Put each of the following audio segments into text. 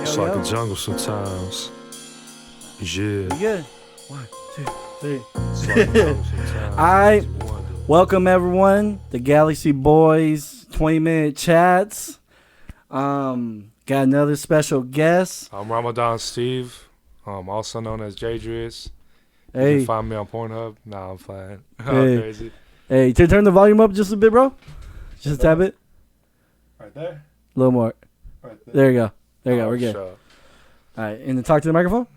It's like a jungle sometimes. Yeah. You good? 1, 2, 3. It's like a jungle sometimes. Alright. Welcome everyone. The Galaxy Boys 20-minute chats. Got another special guest. I'm Ramadan Steve, also known as Jaidrius. You Hey. can find me on Pornhub. Nah, I'm playing. Hey. Crazy. Hey, turn the volume up just a bit, bro. Just a tad bit. Right there? A little more. Right there. There you go. There you go. We're good. Sure. Alright, and then talk to the microphone.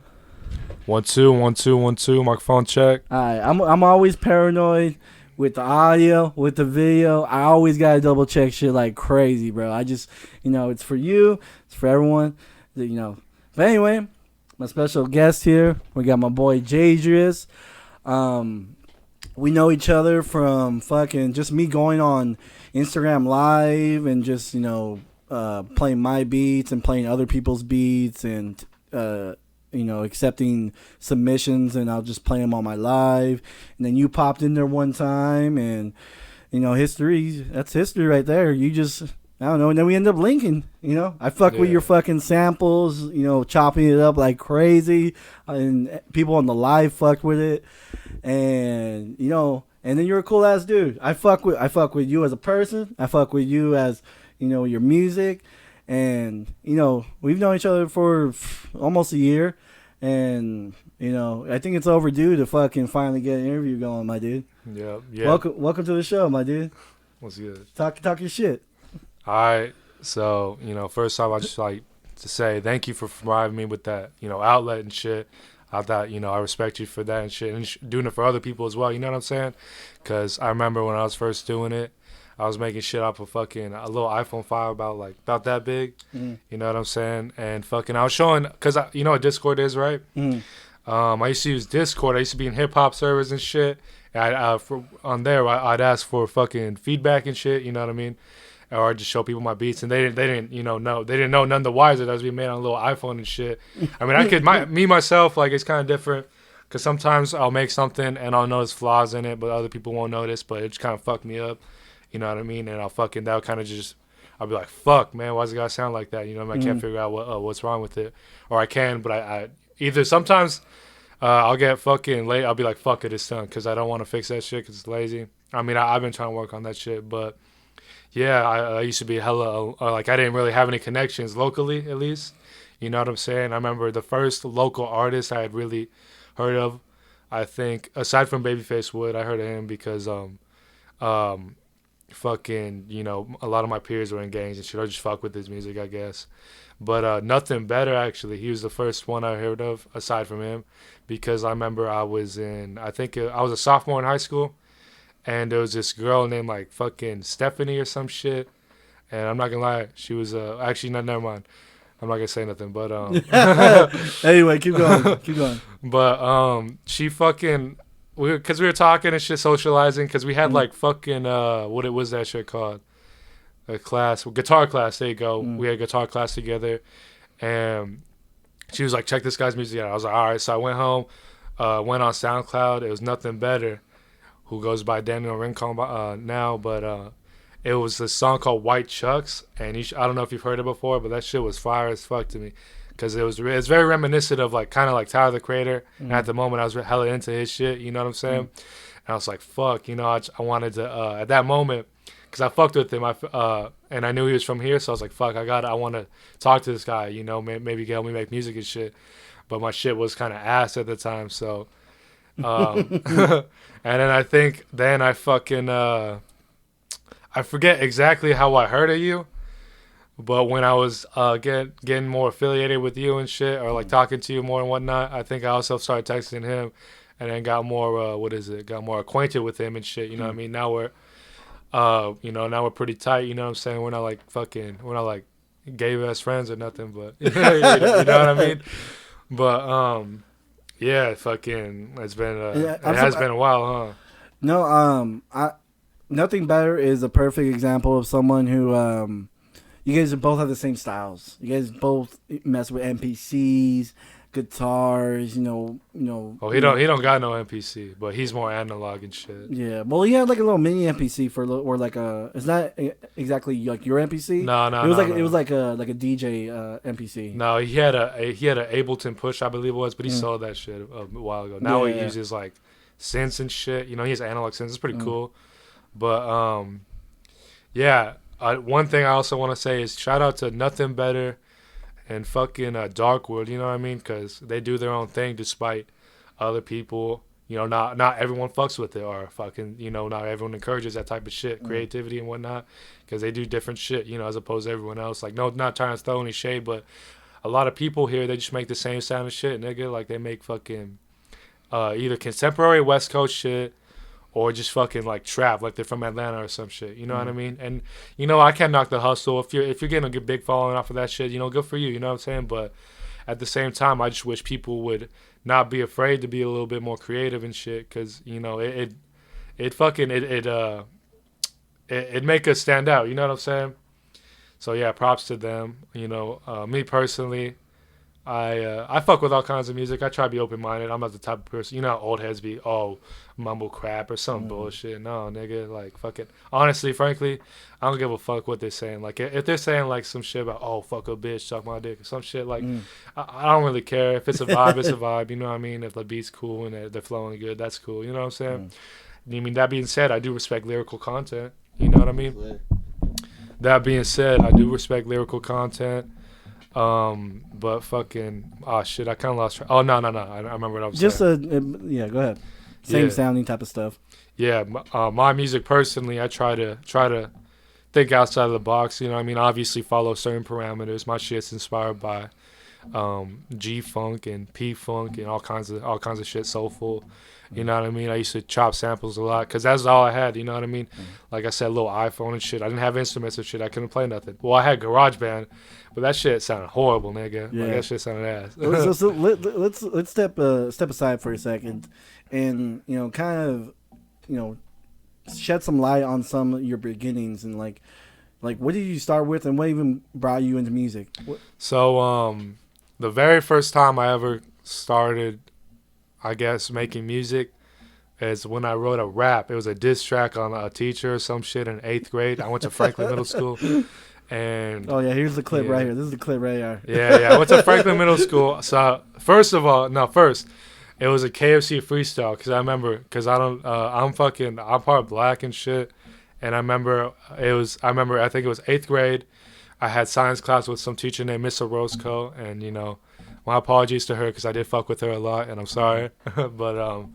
1 2 1 2 1 2. Microphone check. Alright, I'm always paranoid with the audio, with the video. I always gotta double check shit like crazy, bro. I just, it's for you, it's for everyone, But anyway, my special guest here, we got my boy Jaidrius. We know each other from fucking just me going on Instagram Live and just playing my beats and playing other people's beats and accepting submissions, and I'll just play them on my live. And then you popped in there one time, and that's history right there. You just, I don't know, and then we end up linking. I fuck with your fucking samples, chopping it up like crazy, and people on the live fucked with it, and and then you're a cool ass dude. I fuck with you as a person. I fuck with you as your music. And, we've known each other for almost a year. And, I think it's overdue to fucking finally get an interview going, my dude. Yeah. Welcome to the show, my dude. What's good? Talk your shit. All right. So, first off, I just like to say thank you for providing me with that, outlet and shit. I thought, I respect you for that and shit. And doing it for other people as well, you know what I'm saying? Because I remember when I was first doing it, I was making shit up of a little iPhone 5 about that big. Mm. You know what I'm saying? And I was showing, because you know what Discord is, right? Mm. I used to use Discord. I used to be in hip-hop servers and shit. And on there, I'd ask for fucking feedback and shit, you know what I mean? Or I'd just show people my beats, and they didn't know. They didn't know none the wiser that was being made on a little iPhone and shit. I mean, I could, myself, it's kind of different. Because sometimes I'll make something, and I'll notice flaws in it, but other people won't notice, but it just kind of fucked me up. You know what I mean? And that'll kind of just, I'll be like, fuck, man, why does it gotta sound like that? I can't figure out what's wrong with it. Or I can, but I either sometimes I'll get fucking late. I'll be like, fuck it, it's done. Because I don't want to fix that shit because it's lazy. I mean, I've been trying to work on that shit. But yeah, I used to be hella, I didn't really have any connections locally, at least. You know what I'm saying? I remember the first local artist I had really heard of, I think, aside from Babyface Wood, I heard of him because, fucking, a lot of my peers were in gangs and shit. I just fuck with his music, I guess. But Nothing Better, actually, he was the first one I heard of aside from him, because I remember I was a sophomore in high school, and there was this girl named fucking Stephanie or some shit, and I'm not gonna lie, she was actually, never mind, I'm not gonna say nothing, but Anyway, keep going. But she fucking, because we were talking and shit, socializing, because we had fucking what it was that shit called, guitar class. There you go. We had guitar class together, and she was like, check this guy's music out. I was like, all right. So I went home, went on SoundCloud. It was Nothing Better, who goes by Daniel Rincon now, but it was a song called White Chucks, and I don't know if you've heard it before, but that shit was fire as fuck to me. Because it's very reminiscent of kind of like Tyler the Creator. And at the moment I was hella into his shit, you know what I'm saying? And I was like, fuck, I wanted to, at that moment, because I fucked with him, and I knew he was from here, so I was like, fuck, I want to talk to this guy, maybe help me make music and shit. But my shit was kind of ass at the time, so. And then I think, I fucking, I forget exactly how I heard of you. But when I was getting more affiliated with you and shit, or talking to you more and whatnot, I think I also started texting him, and then got more got more acquainted with him and shit. You know what I mean? Now we're now we're pretty tight. You know what I'm saying? We're not gay best friends or nothing, but you know what I mean? But yeah, fucking, it's been it has been a while, huh? No, Nothing Better is a perfect example of someone who you guys both have the same styles. You guys both mess with NPCs, guitars, Oh, he don't got no MPC, but he's more analog and shit. Yeah, well, he had like a little mini MPC or like a. It's not exactly like your MPC. No. It was like a DJ MPC. No, he had a Ableton Push, I believe it was, but he sold that shit a while ago. Now he uses like synths and shit. He has analog synths. It's pretty cool. But yeah. One thing I also want to say is shout out to Nothing Better and fucking Darkwood, you know what I mean? Because they do their own thing despite other people. Not everyone fucks with it, or fucking, not everyone encourages that type of shit, creativity and whatnot, because they do different shit, as opposed to everyone else. Like, no, not trying to throw any shade, but a lot of people here, they just make the same sound of shit, nigga. Like, they make fucking either contemporary West Coast shit, or just fucking like trap, like they're from Atlanta or some shit. You know what I mean? And I can't knock the hustle. If you're getting a big following off of that shit, good for you. You know what I'm saying? But at the same time, I just wish people would not be afraid to be a little bit more creative and shit, because it make us stand out. You know what I'm saying? So yeah, props to them. Me personally, I fuck with all kinds of music. I try to be open-minded. I'm not the type of person, old heads be, mumble crap or some bullshit. No, nigga, like, fucking, honestly, frankly, I don't give a fuck what they're saying. Like, if they're saying, like, some shit about, fuck a bitch, suck my dick, or some shit, like, I don't really care. If it's a vibe, it's a vibe, you know what I mean? If the beat's cool and they're flowing good, that's cool, you know what I'm saying? I mean, that being said, I do respect lyrical content, you know what I mean? That being said, I do respect lyrical content. But fucking, shit, I kind of lost track. Oh, no, I remember what I was saying. Yeah, go ahead. Same sounding type of stuff. Yeah, my music personally, I try to think outside of the box. You know what I mean? Obviously, follow certain parameters. My shit's inspired by G funk and P funk and all kinds of shit, soulful. You know what I mean? I used to chop samples a lot because that's all I had. You know what I mean? Like I said, little iPhone and shit. I didn't have instruments and shit. I couldn't play nothing. Well, I had GarageBand, but that shit sounded horrible, nigga. Yeah. Like, that shit sounded ass. so let's step aside for a second, and kind of shed some light on some of your beginnings and like what did you start with and what even brought you into music? So the very first time I ever started, I guess, making music is when I wrote a rap. It was a diss track on a teacher or some shit in 8th grade. I went to Franklin Middle School. And here's the clip right here. This is the clip right here. Yeah. I went to Franklin Middle School. So first, it was a KFC freestyle I'm part black and shit. And I think it was 8th grade. I had science class with some teacher named Miss Orozco, and my apologies to her because I did fuck with her a lot, and I'm sorry. But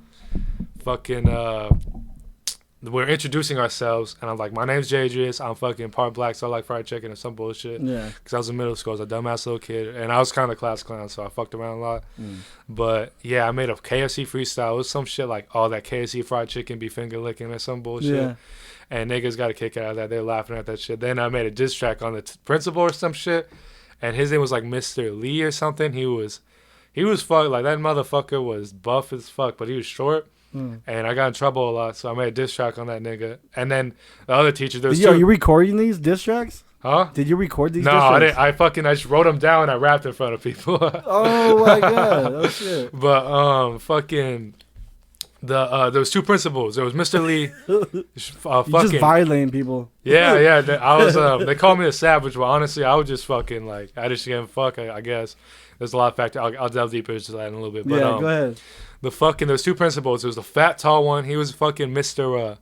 we're introducing ourselves, and I'm like, my name's Jaidrius. I'm fucking part black, so I like fried chicken or some bullshit. Yeah. Because I was in middle school, I was a dumbass little kid, and I was kind of class clown, so I fucked around a lot. But yeah, I made a KFC freestyle. It was some shit like, that KFC fried chicken be finger licking or some bullshit. Yeah. And niggas got a kick out of that. They're laughing at that shit. Then I made a diss track on the principal or some shit. And his name was like Mr. Lee or something. He was fuck, like that motherfucker was buff as fuck, but he was short. And I got in trouble a lot, so I made a diss track on that nigga. And then the other teacher, are you recording these diss tracks? Huh? Did you record these? No, I didn't. I just wrote them down and I rapped in front of people. Oh my god! Oh shit! But there was two principals. There was Mr. Lee. Just violating people. Yeah. I was. They called me a savage, but honestly, I was just fucking like, I just gave a fuck. I guess there's a lot of factors. I'll delve deeper into that in a little bit. But, go ahead. There's two principals. There was the fat, tall one. He was fucking Mr.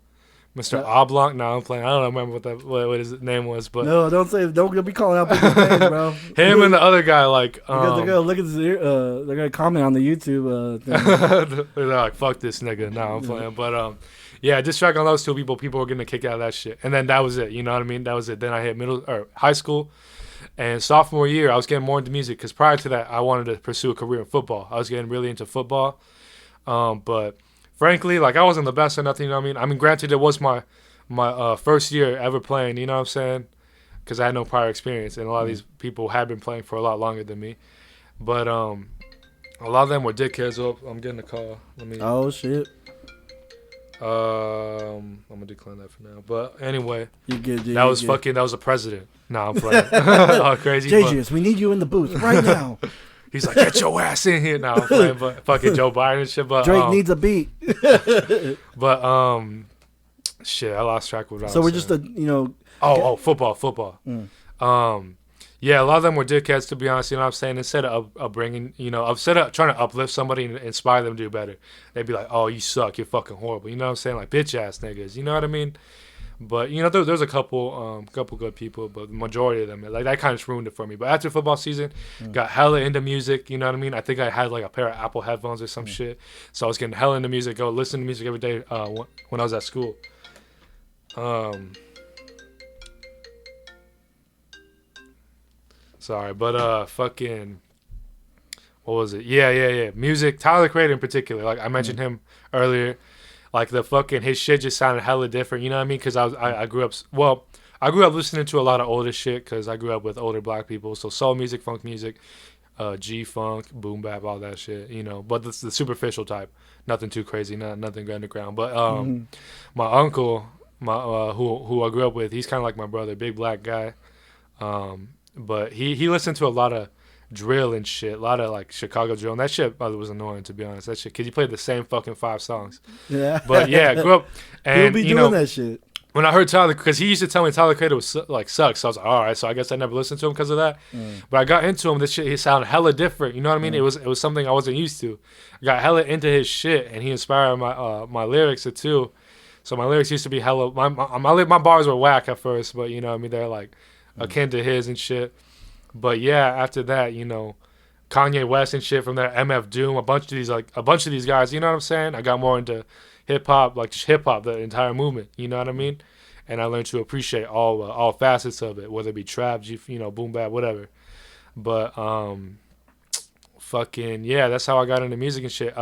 Oblong. No, I'm playing. I don't remember what his name was, but no, don't be calling out people's names, bro. Him and the other guy, like, because they're gonna look at they're gonna comment on the YouTube thing. They're like, fuck this nigga. No, I'm playing, but yeah, diss track on those two people. People were getting a kick out of that shit, and then that was it. You know what I mean? That was it. Then I hit high school, and sophomore year, I was getting more into music because prior to that, I wanted to pursue a career in football. I was getting really into football, but frankly, like, I wasn't the best or nothing, you know what I mean? Granted, it was my first year ever playing, you know what I'm saying? Because I had no prior experience, and a lot of these people had been playing for a lot longer than me. But a lot of them were dickheads. Oh, I'm getting a call. Oh, shit. I'm going to decline that for now. But anyway, that was a president. No, I'm playing. Oh, crazy. Jaidrius, we need you in the booth right now. He's like, get your ass in here now. I'm playing fucking Joe Biden and shit. But Drake needs a beat. But shit, I lost track of what I was So we're saying. just Football. Yeah, a lot of them were dickheads, to be honest. You know what I'm saying? Instead of upbringing, instead of trying to uplift somebody and inspire them to do better, they'd be like, "Oh, you suck. You're fucking horrible." You know what I'm saying? Like bitch ass niggas. You know what I mean? But there's a couple good people, but the majority of them, like that kind of just ruined it for me. But after football season, got hella into music. You know what I mean? I think I had like a pair of Apple headphones or some shit, so I was getting hella into music. Go listen to music every day when I was at school. Sorry, but fucking, what was it? Yeah. Music. Tyler the Creator in particular. Like I mentioned him earlier. Like the fucking his shit just sounded hella different. You know what I mean? Because I grew up. Well, I grew up listening to a lot of older shit because I grew up with older black people. So soul music, funk music, G funk, boom bap, all that shit. But it's the superficial type. Nothing too crazy. Nothing underground. But my uncle, who I grew up with, he's kind of like my brother, big black guy. But he listened to a lot of drill and shit, a lot of like Chicago drill, and that shit was annoying, to be honest. That shit, because he played the same fucking 5 songs. Yeah. But yeah, grew up and He'll be doing that shit. When I heard Tyler, because he used to tell me Tyler Creator was like sucks, so I was like, all right, so I guess I never listened to him because of that. But I got into him. This shit, he sounded hella different. You know what I mean? It was something I wasn't used to. I got hella into his shit, and he inspired my lyrics too. So my lyrics used to be hella. My bars were whack at first, but you know what I mean, they're like akin to his and shit. But yeah, after that, Kanye West and shit from that, MF Doom, a bunch of these guys, you know what I'm saying? I got more into hip hop, like just hip hop, the entire movement, you know what I mean? And I learned to appreciate all facets of it, whether it be trap, boom bap, whatever. But fucking yeah, that's how I got into music and shit.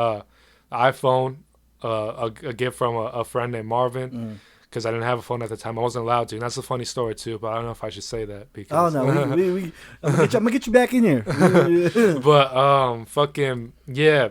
iPhone, a gift from a friend named Marvin. Because I didn't have a phone at the time. I wasn't allowed to. And that's a funny story, too. But I don't know if I should say that. Because I'm going to get you back in here. But, fucking, yeah.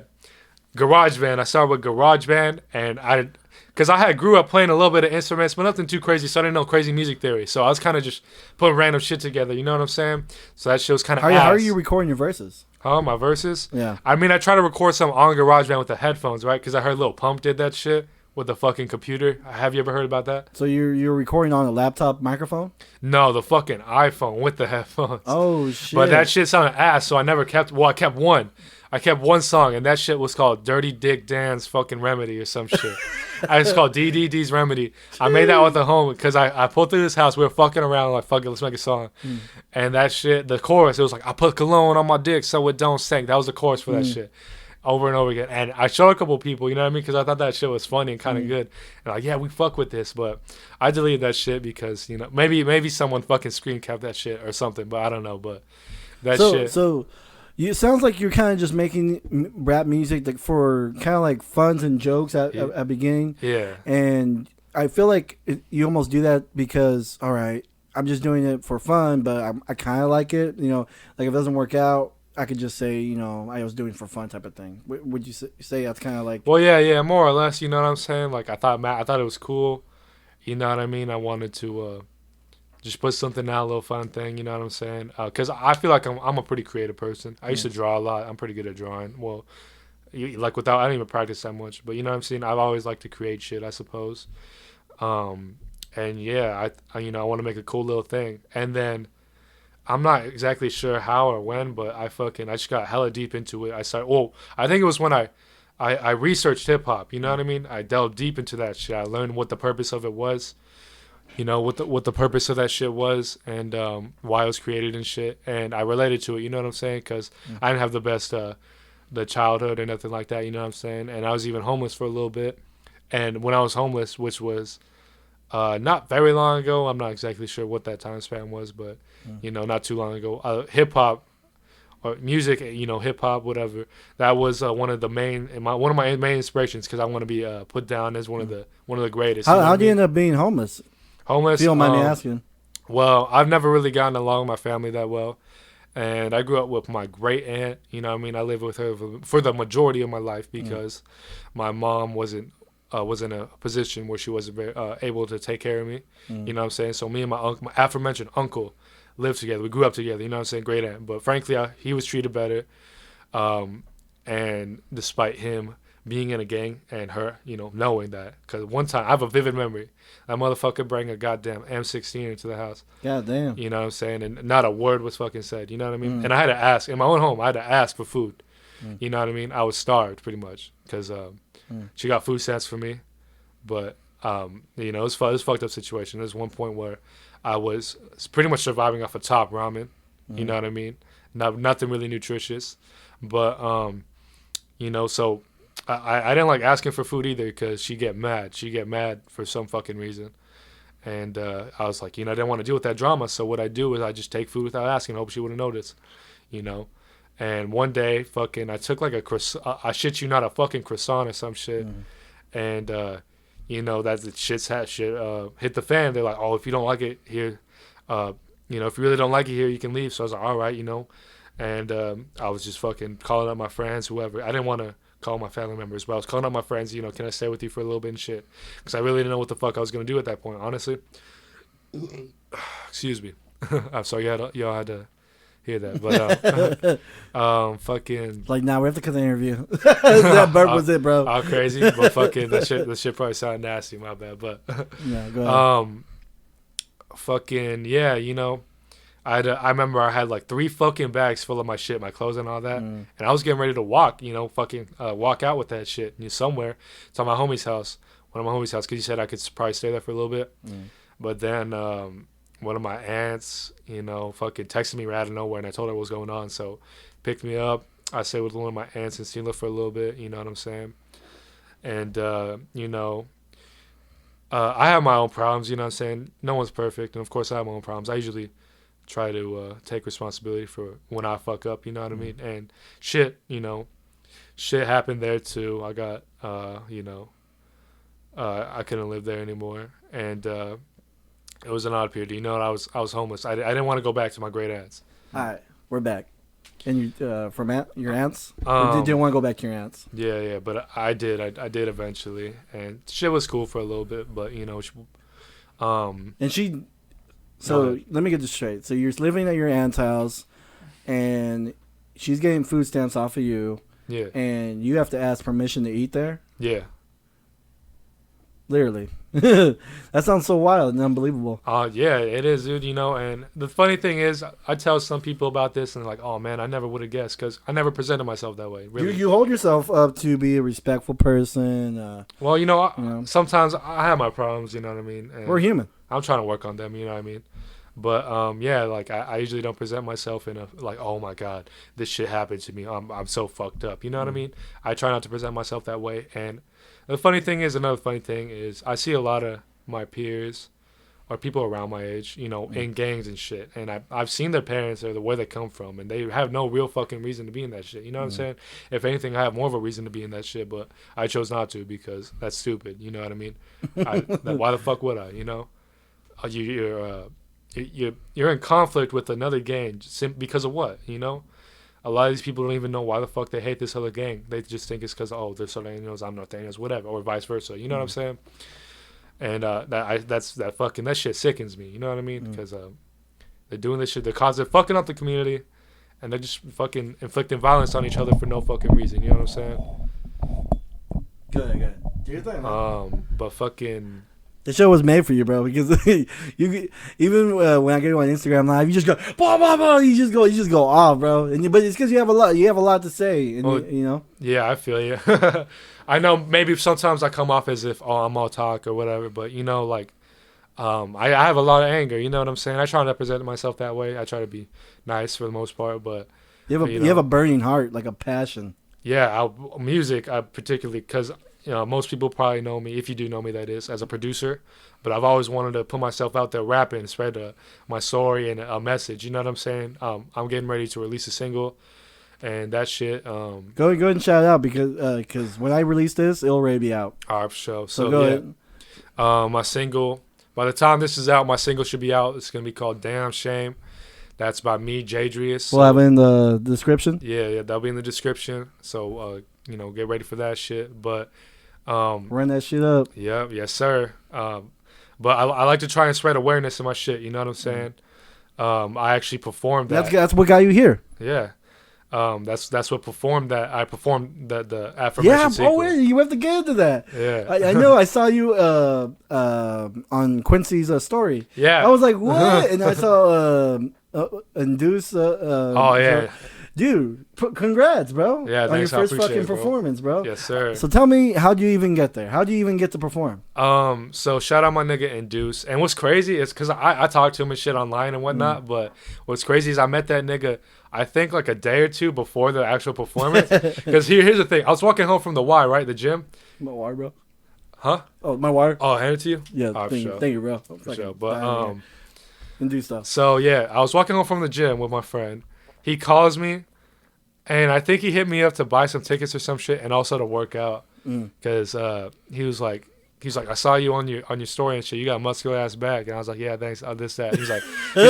GarageBand. I started with GarageBand. And because I grew up playing a little bit of instruments, but nothing too crazy. So I didn't know crazy music theory. So I was kind of just putting random shit together. You know what I'm saying? So that shit was kind of How are you recording your verses? My verses? Yeah. I mean, I try to record some on GarageBand with the headphones, right? Because I heard Lil Pump did that shit. With the fucking computer. Have you ever heard about that? So you're recording on a laptop microphone? No, the fucking iPhone with the headphones. Oh, shit. But that shit sounded ass, so I never kept... Well, I kept one. I kept one song, and that shit was called Dirty Dick Dan's fucking Remedy or some shit. It's called DDD's Remedy. I made that with the home because I pulled through this house. We were fucking around like, fuck it, let's make a song. And that shit, the chorus, it was like, I put cologne on my dick so it don't stink. That was the chorus for that shit. Over and over again. And I showed a couple people, you know what I mean? Because I thought that shit was funny and kind of good. And like, yeah, we fuck with this. But I deleted that shit because, maybe someone fucking screen capped that shit or something. But I don't know. But that shit. So it sounds like you're kind of just making rap music for kind of like funs and jokes at beginning. Yeah. And I feel like you almost do that because, all right, I'm just doing it for fun, but I kind of like it. Like if it doesn't work out, I could just say, I was doing it for fun type of thing. Would you say that's kind of like... Well, yeah, more or less, you know what I'm saying? Like, I thought it was cool. You know what I mean? I wanted to just put something out, a little fun thing, you know what I'm saying? Because I feel like I'm a pretty creative person. I used to draw a lot. I'm pretty good at drawing. Well, I didn't even practice that much. But you know what I'm saying? I've always liked to create shit, I suppose. And yeah, I want to make a cool little thing. And then... I'm not exactly sure how or when, but I just got hella deep into it. I think it was when I researched hip hop, you know what I mean? I delved deep into that shit. I learned what the purpose of it was, what the purpose of that shit was and why it was created and shit. And I related to it, you know what I'm saying? Because I didn't have the best the childhood or nothing like that, you know what I'm saying? And I was even homeless for a little bit. And when I was homeless, which was not very long ago, I'm not exactly sure what that time span was, but not too long ago. Hip hop or music, hip hop, whatever. That was one of my main inspirations because I want to be put down as one of the greatest. How did you end up being homeless? Homeless. If you don't mind me asking. Well, I've never really gotten along with my family that well, and I grew up with my great aunt. You know what I mean? I lived with her for the majority of my life because my mom was in a position where she wasn't very, able to take care of me. You know what I'm saying? So me and my aforementioned uncle lived together. We grew up together. You know what I'm saying? Great aunt. But frankly, he was treated better. And despite him being in a gang and her, knowing that, because one time I have a vivid memory, that motherfucker bring a goddamn M16 into the house. God damn. You know what I'm saying? And not a word was fucking said. You know what I mean? And I had to ask in my own home. I had to ask for food. You know what I mean? I was starved pretty much because she got food stamps for me, but it was a fucked up situation. There's one point where I was pretty much surviving off of top ramen. You know what I mean? Nothing really nutritious, but so I didn't like asking for food either because she get mad. She get mad for some fucking reason, and I was like, I didn't want to deal with that drama. So what I do is I just take food without asking. Hope she wouldn't notice, And one day, fucking, I took like a croissant. I shit you not, a fucking croissant or some shit, and that the shit hit the fan. They're like, oh, if you don't like it here, if you really don't like it here, you can leave. So I was like, all right, and I was just fucking calling up my friends, whoever. I didn't want to call my family members, but I was calling up my friends, can I stay with you for a little bit and shit? Because I really didn't know what the fuck I was going to do at that point, honestly. Excuse me. I'm sorry y'all had to hear that, but fucking like now we have to cut the interview. That burp was it, bro. All crazy, but fucking that shit probably sounded nasty, my bad, but yeah, go ahead. Fucking yeah, I remember I had like 3 fucking bags full of my shit, my clothes and all that, and I was getting ready to walk, walk out with that shit somewhere. It's on my homie's house, one of my homie's house, because he said I could probably stay there for a little bit, but then one of my aunts, fucking texted me right out of nowhere, and I told her what was going on, so picked me up. I stayed with one of my aunts in Steeler for a little bit, you know what I'm saying, and I have my own problems, you know what I'm saying. No one's perfect, and of course I have my own problems. I usually try to take responsibility for when I fuck up, you know what I mean? And shit happened there too. I got, I couldn't live there anymore, and it was an odd period. I was homeless. I didn't want to go back to my great aunts. All right, we're back. And you from your aunts? Or didn't want to go back to your aunts? Yeah, but I did. I did eventually, and shit was cool for a little bit, but and she. So let me get this straight. So you're living at your aunt's house, and she's getting food stamps off of you. Yeah. And you have to ask permission to eat there? Yeah. Literally. That sounds so wild and unbelievable. Yeah, it is, dude, and the funny thing is, I tell some people about this, and they're like, oh, man, I never would have guessed, because I never presented myself that way, really. You hold yourself up to be a respectful person. Well, sometimes I have my problems, you know what I mean? And we're human. I'm trying to work on them, you know what I mean? But, yeah, like, I usually don't present myself in a, like, oh, my God, this shit happened to me. I'm so fucked up, you know what I mean? I try not to present myself that way, and another funny thing is I see a lot of my peers or people around my age, in gangs and shit. And I've seen their parents or where they come from, and they have no real fucking reason to be in that shit. You know what I'm saying? If anything, I have more of a reason to be in that shit, but I chose not to because that's stupid. You know what I mean? Why the fuck would I? You're in conflict with another gang because of what? A lot of these people don't even know why the fuck they hate this other gang. They just think it's because, they're Solanians, I'm Norteños, whatever, or vice versa. You know what I'm saying? And that shit sickens me. You know what I mean? Because they're doing this shit. They're fucking up the community, and they're just fucking inflicting violence on each other for no fucking reason. You know what I'm saying? Good. Do your thing, man. But fucking. The show was made for you, bro. Because even when I get you on Instagram Live, you just go blah blah blah. You just go off, bro. But it's because you have a lot to say, and Yeah, I feel you. I know maybe sometimes I come off as if I'm all talk or whatever, but I have a lot of anger. You know what I'm saying? I try not to present myself that way. I try to be nice for the most part, but you have a burning heart, like a passion. Yeah, music, particularly because. Most people probably know me, if you do know me, that is, as a producer. But I've always wanted to put myself out there rapping, spread my story and a message. You know what I'm saying? I'm getting ready to release a single, and that shit. Go ahead and shout it out because when I release this, it'll already be out. All right, for sure. So go ahead. My single, by the time this is out, my single should be out. It's going to be called Damn Shame. That's by me, Jaidrius. We'll have it in the description? Yeah, that'll be in the description. So, get ready for that shit. But run that shit up. Yeah, yes, sir. But I like to try and spread awareness of my shit. You know what I'm saying? I actually performed that. That's what got you here. Yeah. That's what performed that. I performed the affirmation sequence. Oh, yeah, you have to get into that. Yeah, I know. I saw you on Quincy's story. yeah. I was like, what? And I saw Induce. Oh yeah, dude, congrats, bro. yeah. On your Thanks, I first appreciate fucking it, bro. performance, bro. Yes, sir. So tell me, how do you even get there? How do you even get to perform? So shout out my nigga Induce. And what's crazy is because I talked to him and shit online and whatnot. But what's crazy is I met that nigga, I think like a day or two before the actual performance. Because here's the thing. I was walking home from the Y, right? The gym. My wire, bro. Huh? Oh, my wire. Oh, hand it to you? Yeah, Oh, thank you, bro. For sure. But Induce stuff. so yeah, I was walking home from the gym with my friend. He calls me, and I think he hit me up to buy some tickets or some shit, and also to work out. Because he was like, I saw you on your story and shit. You got a muscular ass back, and I was like, yeah, thanks. This that. And he's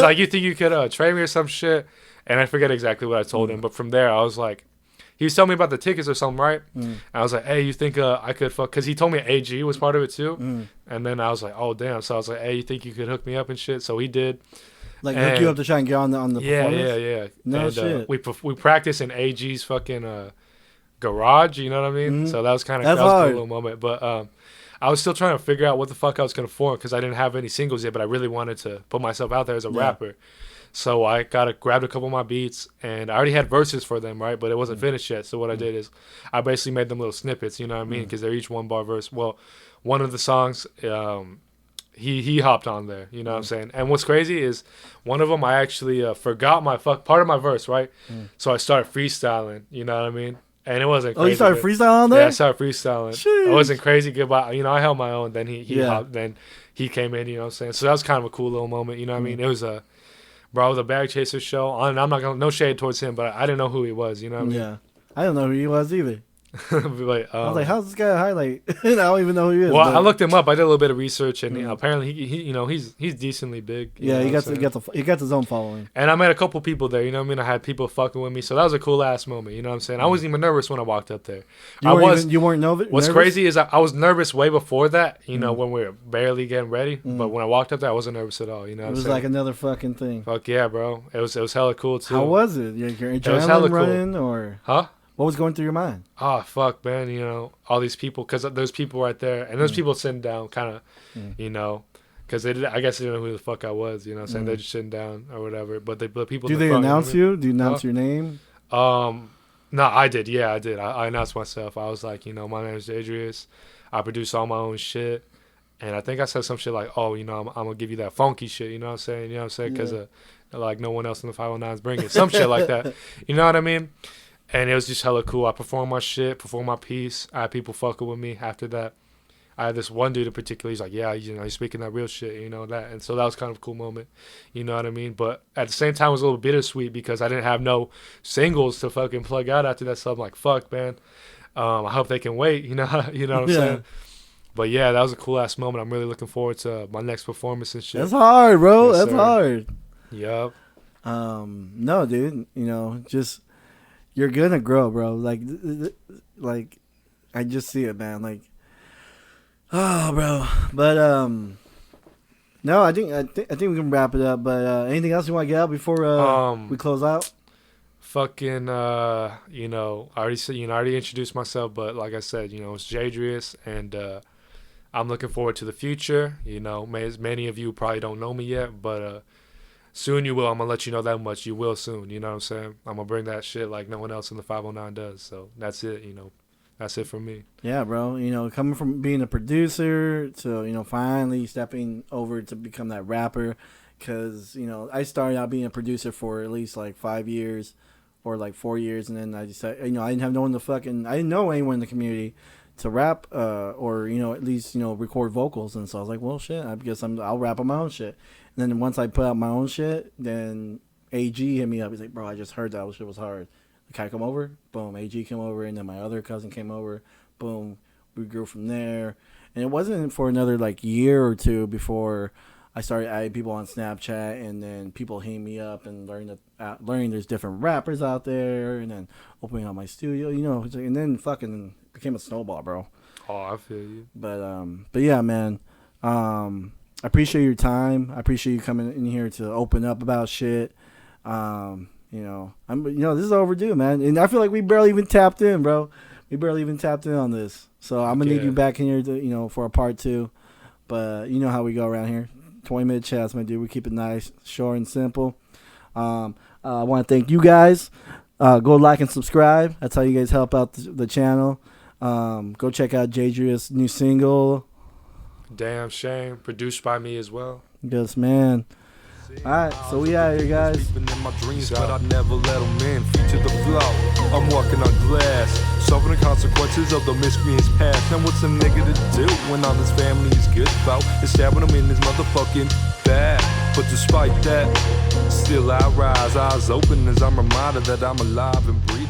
like, you think you could train me or some shit? And I forget exactly what I told him, but from there I was like, he was telling me about the tickets or something, right? And I was like, hey, you think I could fuck? Because he told me AG was part of it too. And then I was like, oh damn. So I was like, hey, you think you could hook me up and shit? So he did. Like hook you up to try and get on the performance? Yeah. No and, shit. We practiced in AG's fucking garage. You know what I mean? So that was kind of a cool little moment. But I was still trying to figure out what the fuck I was gonna perform because I didn't have any singles yet. But I really wanted to put myself out there as a rapper. So I grabbed a couple of my beats, and I already had verses for them, right? But it wasn't finished yet. So what I did is I basically made them little snippets, you know what I mean? Because they're each 1 bar verse. Well, one of the songs, he hopped on there, you know what I'm saying? And what's crazy is one of them I actually forgot part of my verse, right? So I started freestyling, you know what I mean? And it wasn't crazy. Oh, you started freestyling on there? Yeah, I started freestyling. Sheesh. I wasn't crazy good, but, I held my own. Then he Yeah. hopped, then he came in, you know what I'm saying? So that was kind of a cool little moment, you know what I mean? It was Bro, it was a Bag Chaser show. And I'm not gonna no shade towards him, but I didn't know who he was. You know what I mean? Yeah, I don't know who he was either. Like, I was like, how's this guy a highlight? I don't even know who he is. Well, but I looked him up. I did a little bit of research, and apparently he's decently big. Yeah, he got his own following. And I met a couple people there. You know what I mean? I had people fucking with me, so that was a cool ass moment. You know what I'm saying? I wasn't even nervous when I walked up there. You weren't nervous? What's crazy is I was nervous way before that. You know, when we were barely getting ready. But when I walked up there, I wasn't nervous at all. You know, it was like another fucking thing. Fuck yeah, bro! It was hella cool too. How was it? Your adrenaline was hella running, cool. or Huh? What was going through your mind? Oh, fuck, man. You know, all these people, because there's people right there, and there's people sitting down, kind of, you know, because I guess they didn't know who the fuck I was, you know what I'm saying? They're just sitting down or whatever. But the people Do in the they front, announce you? Do you announce your name? No, I did. Yeah, I did. I announced myself. I was like, my name is Jaidrius. I produce all my own shit. And I think I said some shit like, oh, I'm going to give you that funky shit, you know what I'm saying? You know what I'm saying? Because, like, no one else in the 509s bring it. Some shit like that. You know what I mean? And it was just hella cool. I performed my shit, performed my piece. I had people fucking with me after that. I had this one dude in particular. He's like, yeah, he's speaking that real shit, that. And so that was kind of a cool moment. You know what I mean? But at the same time, it was a little bittersweet because I didn't have no singles to fucking plug out after that. So I'm like, fuck, man. I hope they can wait. You know what I'm saying? But yeah, that was a cool ass moment. I'm really looking forward to my next performance and shit. That's hard, bro. Yes, That's sir. hard. Yup. No, dude. Just you're gonna grow, bro. Like I just see it, man. Like, oh, bro. But no, I think we can wrap it up. But anything else you want to get out before we close out? Fucking, I already said, I already introduced myself, but like I said, it's Jaidrius, and I'm looking forward to the future. Many of you probably don't know me yet, but soon you will. I'm gonna let you know that much. You will soon. You know what I'm saying? I'm gonna bring that shit like no one else in the 509 does. So that's it. That's it from me. Yeah, bro. Coming from being a producer to finally stepping over to become that rapper, because I started out being a producer for at least like 5 years or like 4 years, and then I decided I didn't have no one I didn't know anyone in the community to rap or at least record vocals, and so I was like, well, shit, I guess I'll rap on my own shit. And then once I put out my own shit, then AG hit me up. He's like, bro, I just heard that shit was hard. Can I come over? Boom, AG came over, and then my other cousin came over. Boom, we grew from there. And it wasn't for another like year or two before I started adding people on Snapchat, and then people hit me up and learning there's different rappers out there, and then opening up my studio, and then fucking became a snowball, bro. Oh, I feel you. But yeah, man. I appreciate your time. I appreciate you coming in here to open up about shit. This is overdue, man. And I feel like we barely even tapped in, bro. We barely even tapped in on this. So I'm gonna need you back in here, for a part 2. But you know how we go around here. 20-minute chats, my dude. We keep it nice, short, and simple. I want to thank you guys. Go like and subscribe. That's how you guys help out the channel. Go check out Jaidrius' new single. Damn Shame, produced by me as well. Yes, man. Alright, so we out here, guys. In my dreams, but I never let them in. Feet to the floor, I'm walking on glass, solving the consequences of the miscreants past. Now what's a nigga to do when all his family is good about? And stabbing him in his motherfucking back. But despite that, still I rise, eyes open as I'm reminded that I'm alive and breathing.